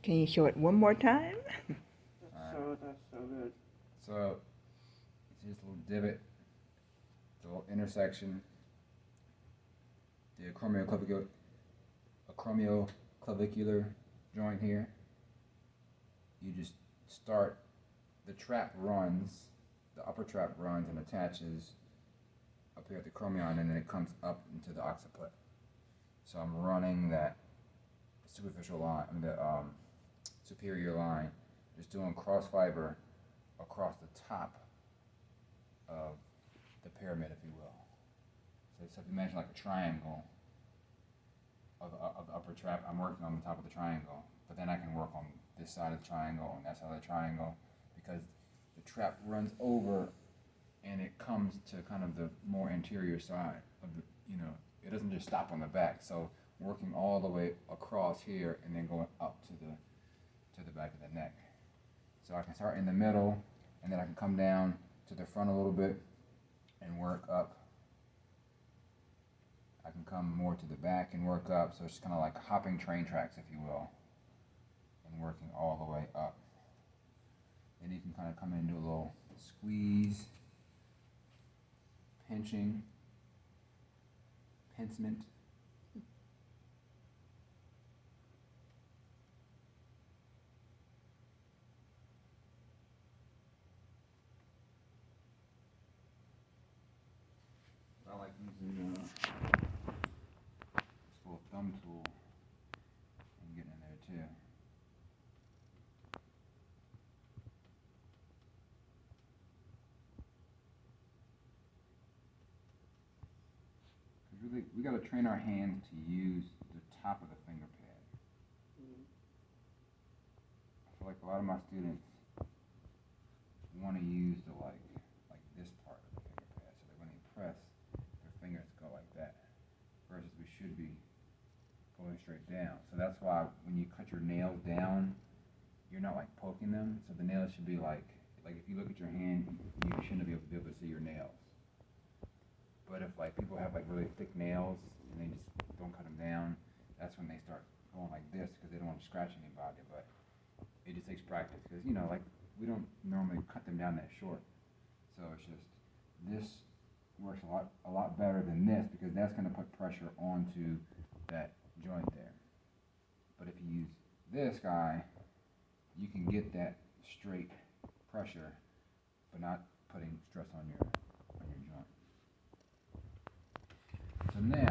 Can you show it one more time? That's so good. So it's just a little divot, the little intersection, the acromioclavicular joint here. You just start, the trap runs, the upper trap runs and attaches up here at the acromion, and then it comes up into the occiput. So I'm running that superficial line, the superior line, just doing cross fiber across the top of the pyramid, if you will. So if you imagine like a triangle of the upper trap, I'm working on the top of the triangle, but then I can work on this side of the triangle and that side of the triangle, because the trap runs over and it comes to kind of the more anterior side of the, it doesn't just stop on the back. So working all the way across here and then going up to the back of the neck. So I can start in the middle, and then I can come down to the front a little bit and work up. I can come more to the back and work up. So it's kind of like hopping train tracks, if you will, and working all the way up. Then you can kind of come in and do a little squeeze, pinching, pincement. I like using this little thumb tool and getting in there too. Really, we got to train our hands to use the top of the finger pad. I feel like a lot of my students want to use the like this part of the finger pad, so that when they press, their fingers go like that, versus we should be going straight down. So that's why when you cut your nails down, you're not like poking them. So the nails should be like if you look at your hand, you shouldn't be able to see your nails. But if like people have like really thick nails and they just don't cut them down, that's when they start going like this, because they don't want to scratch anybody. But it just takes practice, because like we don't normally cut them down that short. So it's just, this works a lot better than this, because that's going to put pressure onto that joint there. But if you use this guy, you can get that straight pressure, but not putting stress on your joint. So now